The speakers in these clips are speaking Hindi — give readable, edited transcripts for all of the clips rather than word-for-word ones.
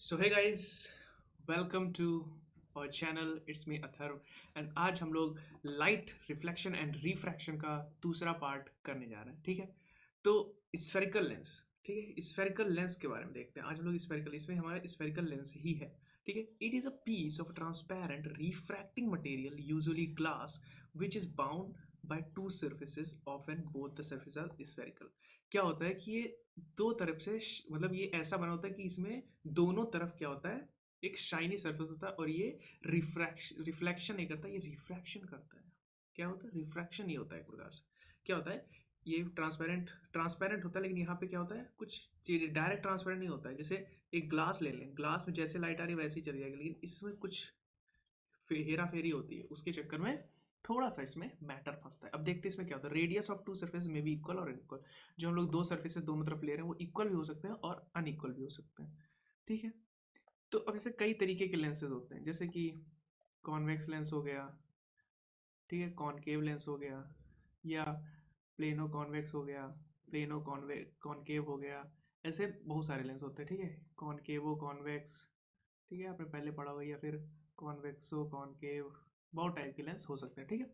So hey guys, welcome to our channel. It's me Atharva and आज हम लोग लाइट रिफ्लेक्शन एंड रिफ्रैक्शन का दूसरा पार्ट करने जा रहे हैं। ठीक है, तो स्फेरिकल लेंस, ठीक है, स्फेरिकल लेंस के बारे में देखते हैं। आज हम लोग स्फेरिकल, इसमें हमारा स्फेरिकल लेंस ही है। ठीक है, it is a piece of transparent refracting material, usually glass, which is bound by two surfaces, often both the surfaces are spherical। क्या होता है कि ये दो तरफ से मतलब ये ऐसा बना होता है कि इसमें दोनों तरफ क्या होता है, एक शाइनी सरफेस होता है और ये रिफ्लेक्शन नहीं करता, ये रिफ्रैक्शन करता है। क्या होता है? रिफ्रैक्शन नहीं होता है एक प्रकार से। क्या होता है? ये ट्रांसपेरेंट ट्रांसपेरेंट होता है, लेकिन यहाँ पे क्या होता है, कुछ चीज डायरेक्ट ट्रांसपेरेंट नहीं होता है। जैसे एक ग्लास ले लें, ग्लास में जैसे लाइट आ रही है वैसे ही चली जाएगी, लेकिन इसमें कुछ हेरा फेरी होती है, उसके चक्कर में थोड़ा सा इसमें मैटर फंसता है। अब देखते हैं इसमें क्या होता है। रेडियस ऑफ टू सरफेस में भी इक्वल और अनइक्वल। जो हम लोग दो सरफेस दोनों तरफ ले रहे हैं वो इक्वल भी हो सकते हैं और अनइक्वल भी हो सकते हैं। ठीक है, तो अब ऐसे कई तरीके के लेंसेज होते हैं, जैसे कि कॉन्वेक्स लेंस हो गया, ठीक है, कॉनकेव लेंस हो गया, या प्लेनो कॉन्वेक्स हो गया, प्लेनो कॉनकेव हो गया। ऐसे बहुत सारे लेंस होते हैं। ठीक है, कॉनकेवो कॉन्वेक्स, ठीक है, आपने पहले पढ़ा हुआ, या फिर कॉन्वेक्सो कॉनकेव, बहुत टाइप के लेंस हो सकते हैं। ठीक है,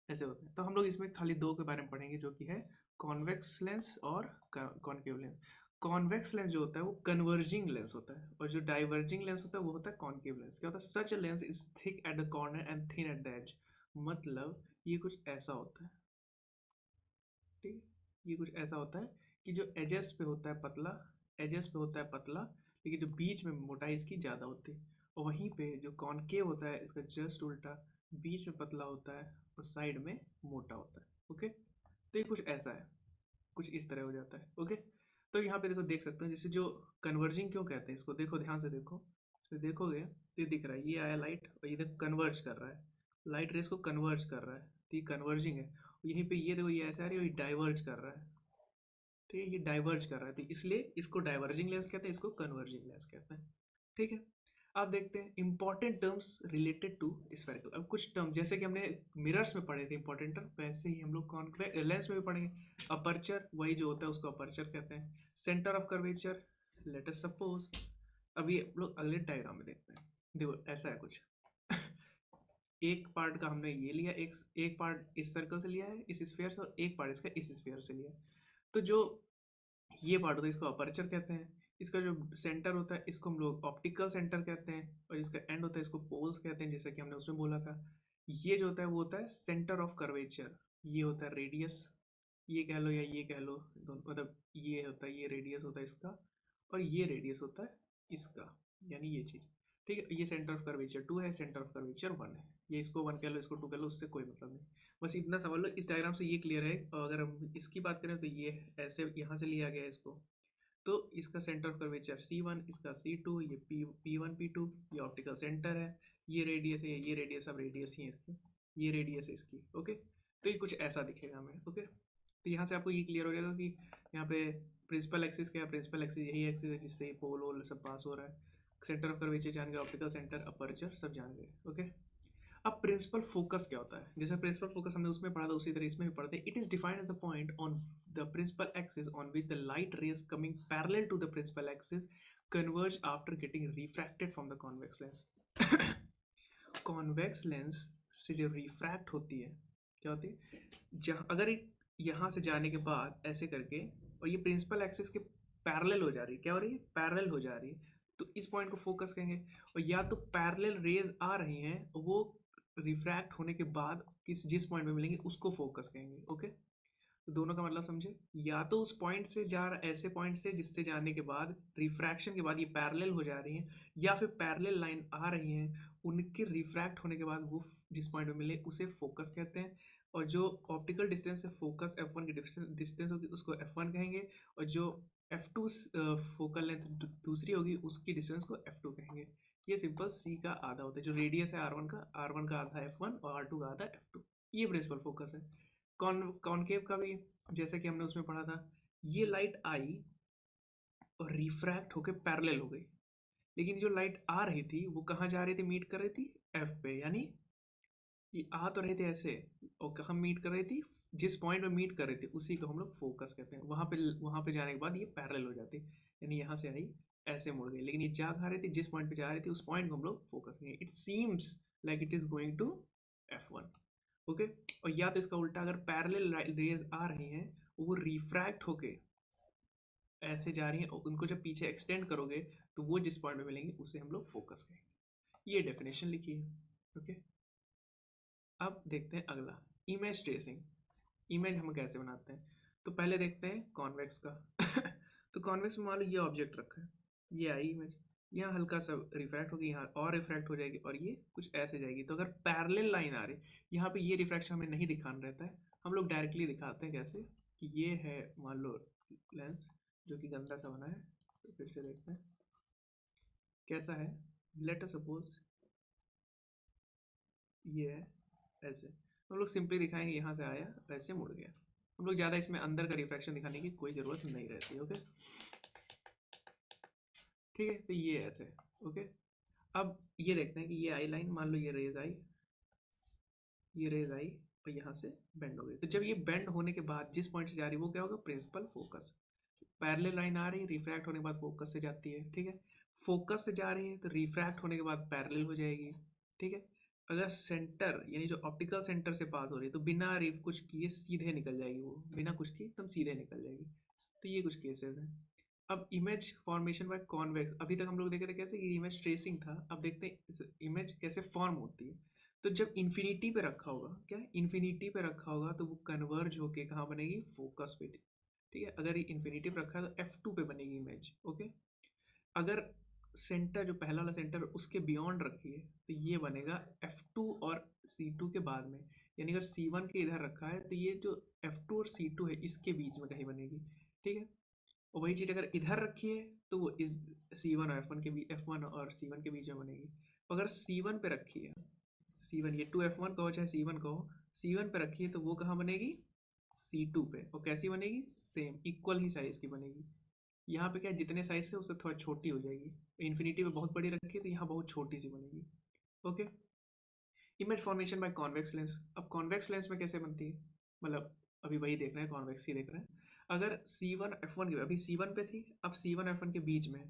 ऐसे होते हैं। तो हम लोग इसमें खाली दो के बारे में पढ़ेंगे, जो कि है कॉन्वेक्स लेंस और कॉनकेव लेंस। कॉन्वेक्स लेंस जो होता है वो कन्वर्जिंग लेंस होता है, और जो डाइवर्जिंग लेंस होता है वो होता है कॉनकेव लेंस। क्या होता है? Such a lens is thick at the corner and thin at the edge. मतलब ये कुछ ऐसा होता है, ठीक है, ये कुछ ऐसा होता है कि जो एजेस पे होता है पतला, एजेस पे होता है पतला, लेकिन जो बीच में मोटाई इसकी ज़्यादा होती है। और वहीं पे जो कॉनकेव होता है इसका जस्ट उल्टा, बीच में पतला होता है और साइड में मोटा होता है। ओके, तो ये कुछ ऐसा है, कुछ इस तरह हो जाता है। ओके, तो यहाँ पे देखो, देख सकते हैं जैसे जो कन्वर्जिंग क्यों कहते हैं इसको, देखो ध्यान से देखो, इसमें देखोगे तो ये दिख रहा है, ये आया लाइट और ये देखो कन्वर्ज कर रहा है, लाइट रेस को कन्वर्ज कर रहा है, तो ये कन्वर्जिंग है। यहीं पे ये देखो, ये ऐसा आ रही है और ये डाइवर्ज कर रहा है, ठीक है, ये डाइवर्ज कर रहा है, तो इसलिए इसको डाइवर्जिंग लेंस कहते हैं, इसको कन्वर्जिंग लेंस कहते हैं। ठीक है, अब देखते हैं important terms related to spherical. अब कुछ टर्म जैसे कि हमने मिरर्स में पढ़े थे इंपॉर्टेंट टर्म, वैसे ही हम लोग कॉन्वेक्स लेंस में भी पढ़ेंगे। अपर्चर, वही जो होता है उसको अपर्चर कहते हैं। Centre of curvature, let us suppose, अभी हम लोग अगले डायग्राम में देखते हैं। देखो ऐसा है कुछ एक पार्ट का हमने ये लिया, एक पार्ट इस सर्कल से लिया है, इस स्फीयर से, और एक पार्ट इसका इस स्फीयर से लिया है। तो जो ये पार्ट होता है इसको अपर्चर कहते हैं। इसका जो सेंटर होता है इसको हम लोग ऑप्टिकल सेंटर कहते हैं, और इसका एंड होता है इसको पोल्स कहते हैं, जैसा कि हमने उसमें बोला था। ये जो होता है वो होता है सेंटर ऑफ कर्वेचर, ये होता है रेडियस, ये कह लो या ये कह लो, दोनों मतलब ये होता है, ये रेडियस होता है इसका, और ये रेडियस होता है इसका, यानी ये चीज़। ठीक है, ये सेंटर ऑफ कर्वेचर टू है, सेंटर ऑफ कर्वेचर वन है। ये इसको वन कह लो, इसको टू कह लो, उससे कोई मतलब नहीं। बस इतना समझ लो, इस डायग्राम से ये क्लियर है। और अगर हम इसकी बात करें तो ये ऐसे यहाँ से लिया गया है इसको, तो इसका सेंटर ऑफ कर्वेचर C1, इसका C2, ये P1 P2, ये ऑप्टिकल सेंटर है, ये रेडियस है, ये रेडियस, अब रेडियस ही है इसकी, ये रेडियस है इसकी। ओके, तो ये कुछ ऐसा दिखेगा हमें। ओके, तो यहाँ से आपको ये क्लियर हो जाएगा कि यहाँ पे प्रिंसिपल एक्सिस क्या है। प्रिंसिपल एक्सिस यही एक्सिस है जिससे ये पोल वोल सब पास हो रहा है। सेंटर ऑफ कर्वेचर जान गए, ऑप्टिकल सेंटर, अपर्चर सब जान गए। ओके, अब प्रिंसिपल फोकस क्या होता है? जैसे प्रिंसिपल फोकस हमने उसमें पढ़ा था, उसी तरह इसमें भी पढ़ते हैं। It is defined as a point on the principal axis on which the light rays coming parallel to the principal axis converge after getting refracted from the convex lens. Convex lens से जो रिफ्रैक्ट होती है, क्या होती है, जहाँ अगर एक यहाँ से जाने के बाद ऐसे करके, और ये प्रिंसिपल एक्सिस के पैरेलल हो जा रही है, क्या हो रही है, पैरेलल हो जा रही है, तो इस पॉइंट को फोकस कहेंगे। और या तो पैरेलल रेज आ रही हैं, वो रिफ्रैक्ट होने के बाद किस जिस पॉइंट में मिलेंगे उसको फोकस कहेंगे। ओके, तो दोनों का मतलब समझे, या तो उस पॉइंट से जा ऐसे पॉइंट से जिससे जाने के बाद रिफ्रैक्शन के बाद ये पैरेलल हो जा रही हैं, या फिर पैरेलल लाइन आ रही हैं, उनके रिफ्रैक्ट होने के बाद वो जिस पॉइंट में मिले उसे फोकस कहते हैं। और जो ऑप्टिकल डिस्टेंस से फोकस F1 की डिस्टेंस होगी उसको F1 कहेंगे, और जो F2 फोकल लेंथ दूसरी होगी उसकी डिस्टेंस को F2 कहेंगे। ये सिंपल सी का आधा होता है, जो रेडियस है R1 का आधा F1 और R2 का आधा F2। ये प्रिंसिपल फोकस है। कॉनकेव का भी जैसे कि हमने उसमें पढ़ा था, ये लाइट आई और रिफ्रैक्ट होकर पैरेलल हो गई, लेकिन जो लाइट आ रही थी वो कहाँ जा रही थी, मीट कर रही थी एफ पे, यानी ये आ तो रही थी ऐसे, और कहाँ मीट कर रही थी, जिस पॉइंट में मीट कर रही थी उसी को हम लोग फोकस कहते हैं। वहाँ पे जाने के बाद ये पैरेलल हो जाती, यानी यहाँ से आई ऐसे मुड़ गई, लेकिन ये जा कहाँ रही थी, जिस पॉइंट पे जा रही थी उस पॉइंट को हम लोग फोकस करेंगे। It seems like it is going to F1। Okay, और या तो इसका उल्टा, अगर पैरेलल रेज आ रही हैं वो रिफ्रैक्ट होके ऐसे जा रही हैं, और उनको जब पीछे एक्सटेंड करोगे तो वो जिस पॉइंट में मिलेंगे उसे हम लोग फोकस करेंगे। ये डेफिनेशन लिखी है। ओके, अब देखते हैं अगला, इमेज ट्रेसिंग। इमेज हम कैसे बनाते हैं, तो पहले देखते हैं कॉन्वेक्स का। तो कॉन्वेक्स में मान लो ये ऑब्जेक्ट रखा है, ये आई इमेज, यहाँ हल्का सा रिफ्रैक्ट होगी, यहाँ और रिफ्रैक्ट हो जाएगी, और ये कुछ ऐसे जाएगी। तो अगर पैरेलल लाइन आ रही, यहाँ पे ये रिफ्रैक्शन हमें नहीं दिखाना रहता है, हम लोग डायरेक्टली दिखाते हैं। कैसे कि ये है मान लो लेंस जो कि गंदा सा बना है, तो फिर से देखते हैं कैसा है। लेट अस सपोज ये है ऐसे, हम लोग सिंपली दिखाएंगे यहाँ से आया वैसे मुड़ गया। हम लोग ज़्यादा इसमें अंदर का रिफ्रैक्शन दिखाने की कोई ज़रूरत नहीं रहती। ओके, ठीक है, तो ये ऐसे। ओके, अब ये देखते हैं कि ये आई लाइन, मान लो ये रेज आई, ये रेज आई और यहाँ से बेंड हो गई। तो जब ये बेंड होने के बाद जिस पॉइंट से जा रही है वो क्या होगा, प्रिंसिपल फोकस। पैरेलल लाइन आ रही है, रिफ्रैक्ट होने के बाद फोकस से जाती है। ठीक है, फोकस से जा रही है तो रिफ्रैक्ट होने के बाद पैरेलल हो जाएगी। ठीक है, अगर सेंटर यानी जो ऑप्टिकल सेंटर से पास हो रही है तो बिना रिफ कुछ किए सीधे निकल जाएगी, वो बिना कुछ किए एकदम सीधे निकल जाएगी। तो ये कुछ केसेस हैं। अब इमेज फॉर्मेशन बाय कॉन्वेक्स, अभी तक हम लोग देख रहे कैसे कि इमेज ट्रेसिंग था, अब देखते हैं इमेज कैसे फॉर्म होती है। तो जब इन्फिनिटी पे रखा होगा, क्या इन्फिनिटी पे रखा होगा, तो वो कन्वर्ज होके कहाँ बनेगी, फोकस पे। ठीक है, अगर ये इन्फिनिटी पे रखा है तो F2 पे बनेगी इमेज। ओके, अगर सेंटर जो पहला वाला सेंटर उसके बियॉन्ड रखिए तो ये बनेगा F2 और C2 के बाद में, यानी अगर C1 के इधर रखा है तो ये जो F2 और C2 है इसके बीच में कहीं बनेगी। ठीक है, और वही चीज़ अगर इधर रखी है तो वो इस C1 और F1 के बीच, F1 और C1 के बीच में बनेगी। अगर C1 पे रखी है, C1 ये 2F1 कहो चाहे C1 कहो, C1 पे रखी है तो वो कहाँ बनेगी, C2 पे। और कैसी बनेगी, सेम इक्वल ही साइज की बनेगी। यहाँ पे क्या है, जितने साइज से उससे थोड़ा छोटी हो जाएगी। इन्फिनिटी पे बहुत बड़ी रखी है तो यहाँ बहुत छोटी सी बनेगी। Okay, image formation by convex lens. अब कॉन्वेक्स लेंस में कैसे बनती है, मतलब अभी वही देख रहे हैं, कॉन्वेक्स ही देख रहे हैं। अगर C1 F1 के, अभी C1 पे थी, अब C1 F1 के बीच में,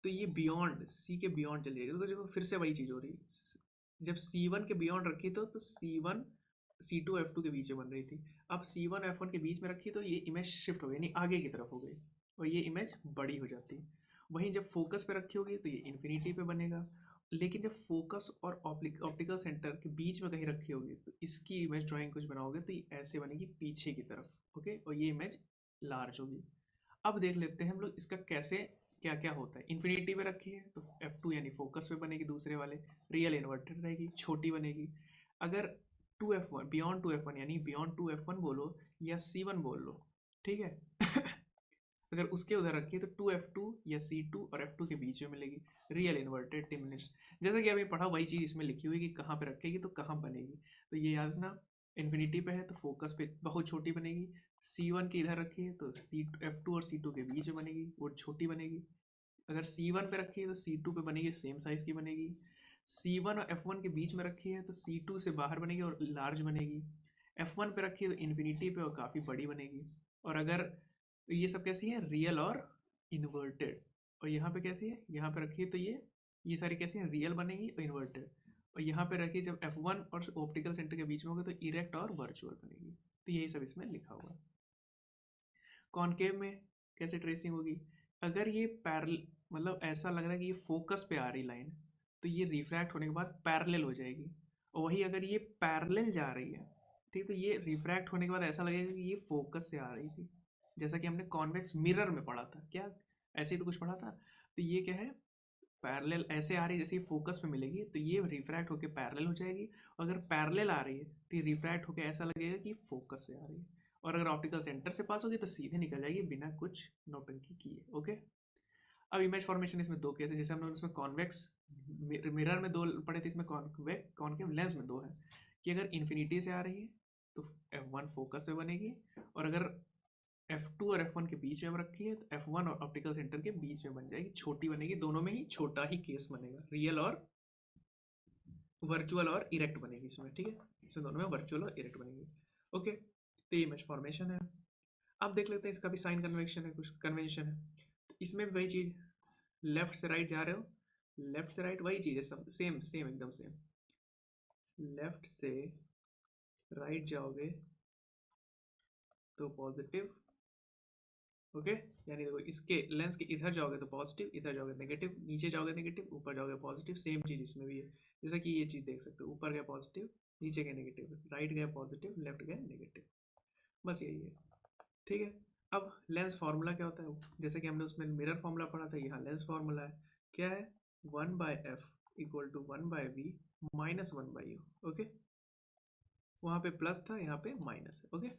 तो ये बियॉन्ड C के बियॉन्ड चली जाएगी। तो देखो फिर से वही चीज़ हो रही, जब C1 के बियॉन्ड रखी तो C1 C2 F2 के बीच में बन रही थी। अब C1 F1 के बीच में रखी तो ये इमेज शिफ्ट हो गई, यानी आगे की तरफ हो गई, और ये इमेज बड़ी हो जाती। वहीं जब फोकस पे रखी होगी तो ये इन्फिनिटी पे बनेगा। लेकिन जब फोकस और ऑप्टिकल सेंटर के बीच में कहीं रखी होगी तो इसकी इमेज ड्राइंग कुछ बनाओगे तो ये ऐसे बनेगी पीछे की तरफ। ओके, और ये इमेज लार्ज होगी। अब देख लेते हैं हम लोग इसका कैसे क्या क्या होता है। इन्फिनिटी पे रखी है तो F2 यानी फोकस पे बनेगी, दूसरे वाले रियल इन्वर्टेड रहेगी, छोटी बनेगी। अगर 2F1 बियॉन्ड 2F1 यानी बियॉन्ड 2F1 बोलो या C1 बोल लो, ठीक है। अगर उसके उधर रखिए तो 2F2 या C2 और F2 के बीच में मिलेगी, रियल इन्वर्टेड डिमिनिश। जैसा कि अभी पढ़ा वही चीज़ इसमें लिखी हुई कि कहाँ पे रखेगी तो कहाँ बनेगी। तो ये याद रखना, इन्फिनिटी पे है तो फोकस पे बहुत छोटी बनेगी, C1 के इधर रखिए तो F2 और C2 के बीच में बनेगी, वो छोटी बनेगी। अगर C1 पे रखी है तो C2 पे बनेगी, सेम साइज की बनेगी। C1 और F1 के बीच में रखी है तो C2 से बाहर बनेगी और लार्ज बनेगी। F1 पे रखी है तो इन्फिनिटी पे और काफ़ी बड़ी बनेगी। और अगर ये सब कैसी है, रियल और इन्वर्टेड। और यहाँ पे कैसी है, यहाँ पे रखी है तो ये सारी कैसी है, रियल बनेगी और इन्वर्टेड। और यहाँ पे रखिए जब F1 और ऑप्टिकल सेंटर के बीच में होगा तो इरेक्ट और वर्चुअल बनेगी। तो यही सब इसमें लिखा हुआ है। कॉनकेव में कैसे ट्रेसिंग होगी, अगर ये पैरल मतलब ऐसा लग रहा है कि ये फोकस पे आ रही लाइन तो ये रिफ्रैक्ट होने के बाद पैरेलल हो जाएगी। और वही अगर ये पैरेलल जा रही है, ठीक, तो ये रिफ्रैक्ट होने के बाद ऐसा लगेगा कि ये फोकस से आ रही थी, जैसा कि हमने कॉन्वेक्स मिरर में पढ़ा था। क्या ऐसे ही तो कुछ पढ़ा था। तो ये क्या है, पैरेलल ऐसे आ रही है जैसे ये फोकस पे मिलेगी तो ये रिफ्रैक्ट होकर पैरेलल हो जाएगी। अगर पैरेलल आ रही है तो ये रिफ्रैक्ट होकर ऐसा लगेगा कि फोकस से आ रही है। और अगर ऑप्टिकल सेंटर से पास होगी तो सीधे निकल जाएगी बिना कुछ नौटंकी किए। ओके, अब इमेज फॉर्मेशन इसमें दो केस है, जैसे हमने उसमें कॉन्वेक्स मिरर में दो पढ़े थे, इसमें कॉन्केव लेंस में दो है। कि अगर इन्फिनिटी से आ रही है तो F1 फोकस पे बनेगी, और अगर F2 और F1 के बीच में रखी है तो F1 और ऑप्टिकल सेंटर के बीच में बन जाएगी, छोटी बनेगी। दोनों में ही छोटा ही केस बनेगा, रियल और वर्चुअल और इरेक्ट बनेगी इसमें। ठीक है, इसमें दोनों में वर्चुअल और इरेक्ट बनेगी। ओके, तो ये इमेज फॉर्मेशन है। अब देख लेते हैं इसका भी साइन कन्वेक्शन है, कुछ कन्वेंशन है। तो इसमें भी वही चीज़, लेफ्ट से राइट जा रहे हो, लेफ्ट से राइट वही चीज़ है, सब सेम सेम एकदम सेम। लेफ्ट से राइट जाओगे तो पॉजिटिव, ओके। यानी देखो इसके लेंस के इधर जाओगे तो पॉजिटिव, इधर जाओगे नेगेटिव, नीचे जाओगे नेगेटिव, ऊपर जाओगे पॉजिटिव। सेम चीज़ इसमें भी है, जैसा कि ये चीज़ देख सकते हो, ऊपर गया पॉजिटिव, नीचे गया नेगेटिव, राइट गया पॉजिटिव, लेफ्ट गया नेगेटिव, बस यही है, ठीक है। अब लेंस फार्मूला क्या होता है, जैसे कि हमने उसमें मिरर फार्मूला पढ़ा था, यहाँ लेंस फार्मूला है, क्या है, 1/f equal to 1/v minus 1/u, okay. वहाँ पे प्लस था, यहाँ पे माइनस है, ओके।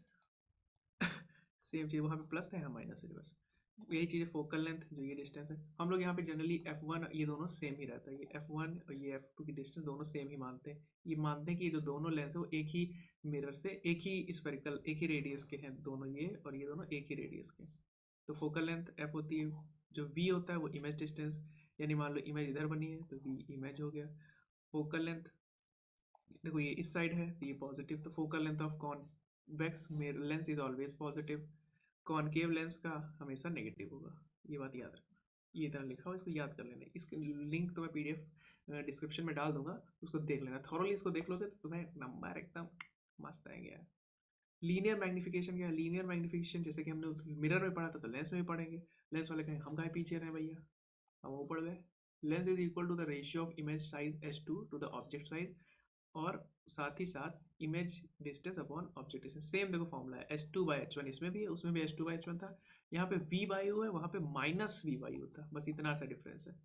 सेम चीज़, वहाँ पे प्लस था, यहाँ माइनस है, बस यही चीज़ है। फोकल लेंथ जो ये डिस्टेंस है, हम लोग यहाँ पे जनरली f1 ये दोनों सेम ही रहता है, ये f1 और ये f2 की डिस्टेंस दोनों सेम ही मानते हैं। ये मानते हैं कि ये जो दोनों लेंस है वो एक ही मिरर से, एक ही स्फेरिकल, एक ही रेडियस के हैं दोनों, ये और ये दोनों एक ही रेडियस के। तो फोकल लेंथ f होती है, जो v होता है वो इमेज डिस्टेंस, यानी मान लो इमेज इधर बनी है तो v इमेज हो गया। फोकल लेंथ देखो ये इस साइड है तो ये पॉजिटिव, तो focal length of convex lens is always positive, concave lens का हमेशा नेगेटिव होगा, ये बात याद रखना। ये तरह लिखा हो, इसको याद कर लेना, इसके लिंक तो मैं पीडीएफ डिस्क्रिप्शन में डाल दूंगा, उसको देख लेना थॉरली। इसको देख लोगे तो तुम्हें नंबर एकदम मस्त आएंगे यार। लीनियर मैग्निफिकेशन क्या है, लीनियर मैग्निफिकेशन जैसे कि हमने मिरर में पढ़ा था तो लेंस में भी पढ़ेंगे। लेंस वाले कहें हम कहाँ पीछे रहे भैया, हम वो पढ़ गए। Lens is equal to the ratio of image size S2 to the object size, और साथ ही साथ image distance upon object distance. Same देखो फॉर्मूला है, S2/H1 इसमें भी है, उसमें भी S2/H1 था, यहाँ पे V/U है, वहाँ पे माइनस V/U था, बस इतना सा डिफरेंस है।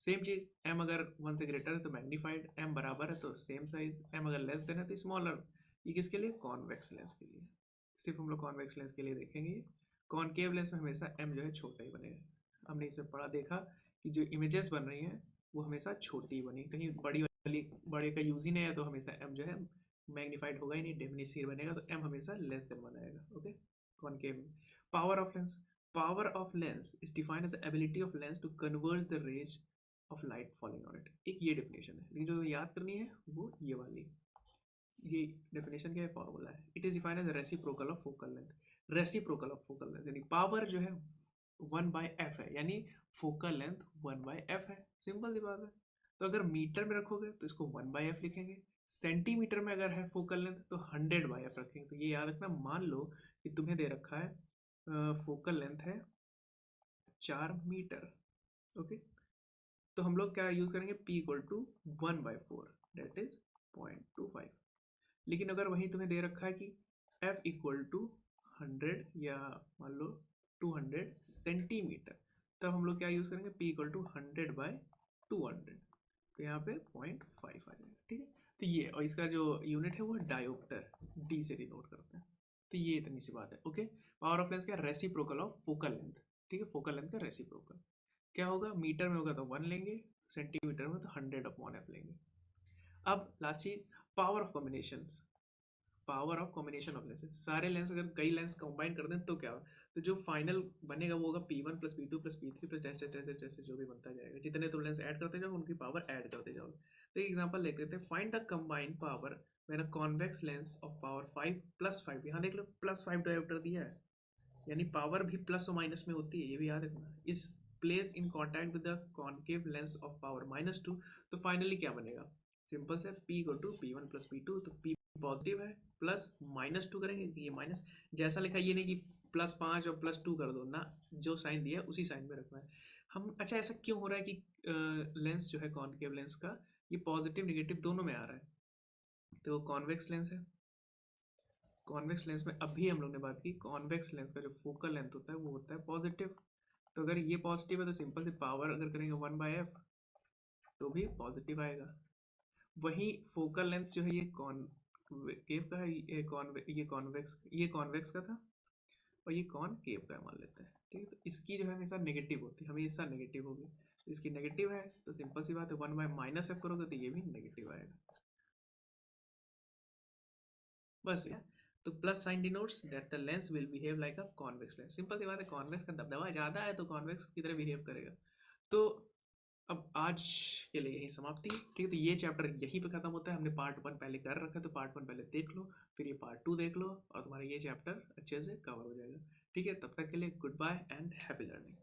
सेम चीज़, m अगर 1 से ग्रेटर है तो मैग्नीफाइड, m बराबर है तो सेम साइज, m अगर लेस देन है तो स्मॉलर। ये किसके लिए, कॉन्वेक्स लेंस के लिए, सिर्फ हम लोग कॉन्वेक्स लेंस के लिए देखेंगे। कॉनकेव लेंस में हमेशा m जो है छोटा ही बनेगा। हमने इसमें पढ़ा देखा कि जो इमेजेस बन रही हैं वो हमेशा छोटी बनी, कहीं बड़ी वाली बड़े का यूज ही नहीं है, तो हमेशा m जो है मैग्नीफाइड होगा ही नहीं, डेफिनिशन बनेगा, तो m हमेशा लेस देन बनाएगा, okay. Concave power of lens, power of lens is defined as the ability of lens to converge the rays of light falling on it। एक ये डेफिनेशन है, लेकिन जो याद करनी है वो ये वाली, ये डेफिनेशन क्या है, फॉर्मूला है। It is defined as reciprocal of focal length, reciprocal of focal length यानी पावर जो है 1/f है, यानी फोकल लेंथ 1/f है, सिंपल सी बात है। तो अगर मीटर में रखोगे तो इसको 1/f लिखेंगे, सेंटीमीटर में अगर है फोकल लेंथ तो 100/f रखेंगे। तो ये याद रखना, मान लो कि तुम्हें दे रखा है फोकल लेंथ है 4 मीटर, ओके। तो हम लोग क्या यूज करेंगे, p equal to 1/4 that is 0.25। लेकिन अगर वहीं तुम्हें दे रखा है कि f इक्वल टू 100 या मान लो 200 सेंटीमीटर, तब हम लोग क्या यूज करेंगे, p इक्वल टू 100/200, तो यहाँ पे 0.5 आ जाएगा, ठीक है। तो ये, और इसका जो यूनिट है वो डायोप्टर, d से डिनोट करते हैं। तो ये इतनी सी बात है, ओके। पावर ऑफ लेंस क्या, रेसिप्रोकल ऑफ फोकल लेंथ, ठीक है, फोकल लेंथ का रेसिप्रोकल क्या होगा, मीटर में होगा तो 1 लेंगे, सेंटीमीटर में तो 100/f लेंगे। अब लास्ट चीज, power of combination, power of combination of lenses, सारे लेंस अगर कई लेंस कंबाइन कर दें तो क्या हो, तो जो फाइनल बनेगा वो होगा P1 + P2 + P3 + जैसे जो भी बनता जाएगा, जितने तुम लेंस ऐड करते जाओ उनकी पावर ऐड करते जाओ। तो एक एग्जांपल लेते हैं, find the combined power when a convex lens of power 5 + 5, यहाँ देख लो +5 डायोप्टर दिया है, यानी पावर भी प्लस और माइनस में होती है, ये भी याद रखना। इस place in contact with the concave lens of power -2, तो फाइनली क्या बनेगा, सिंपल से p equal to P1 + P2, तो p पॉजिटिव है, प्लस -2 करेंगे, ये माइनस जैसा लिखा, ये नहीं कि +5 और +2 कर दो ना, जो साइन दिया उसी साइन में रखना है हम। अच्छा, ऐसा क्यों हो रहा है कि लेंस जो है कॉन्केव लेंस का, ये पॉजिटिव नेगेटिव दोनों में आ रहा है, तो वो कॉन्वेक्स लेंस है। कॉन्वेक्स लेंस में अभी हम लोग ने बात की, कॉन्वेक्स लेंस का जो फोकल लेंथ होता है वो होता है पॉजिटिव, तो अगर ये पॉजिटिव है तो सिंपल से पावर अगर करेंगे 1/f तो भी पॉजिटिव आएगा। वही फोकल लेंथ जो है ये कॉनकेव का है, ये कॉन्वेक्स का था, और ये कॉनकेव का मान लेते हैं, ठीक है। तो इसकी जो है हमेशा नेगेटिव होती है, हमेशा नेगेटिव होगी, तो इसकी नेगेटिव है तो सिंपल सी बात है 1/-f करोगे तो ये भी नेगेटिव आएगा, बस यार। तो plus sign denotes that the lens will behave like a convex lens, simple सी बात है, कॉन्वेक्स का दबदबा ज़्यादा है तो कॉन्वेक्स की तरह बिहेव करेगा। तो अब आज के लिए यही समाप्ति, ठीक है। तो ये चैप्टर यहीं पे खत्म होता है, हमने पार्ट 1 पहले कर रखा है, तो पार्ट 1 पहले देख लो, फिर ये पार्ट 2 देख लो, और तुम्हारा ये चैप्टर अच्छे से कवर हो जाएगा, ठीक है। तब तक के लिए goodbye and happy learning.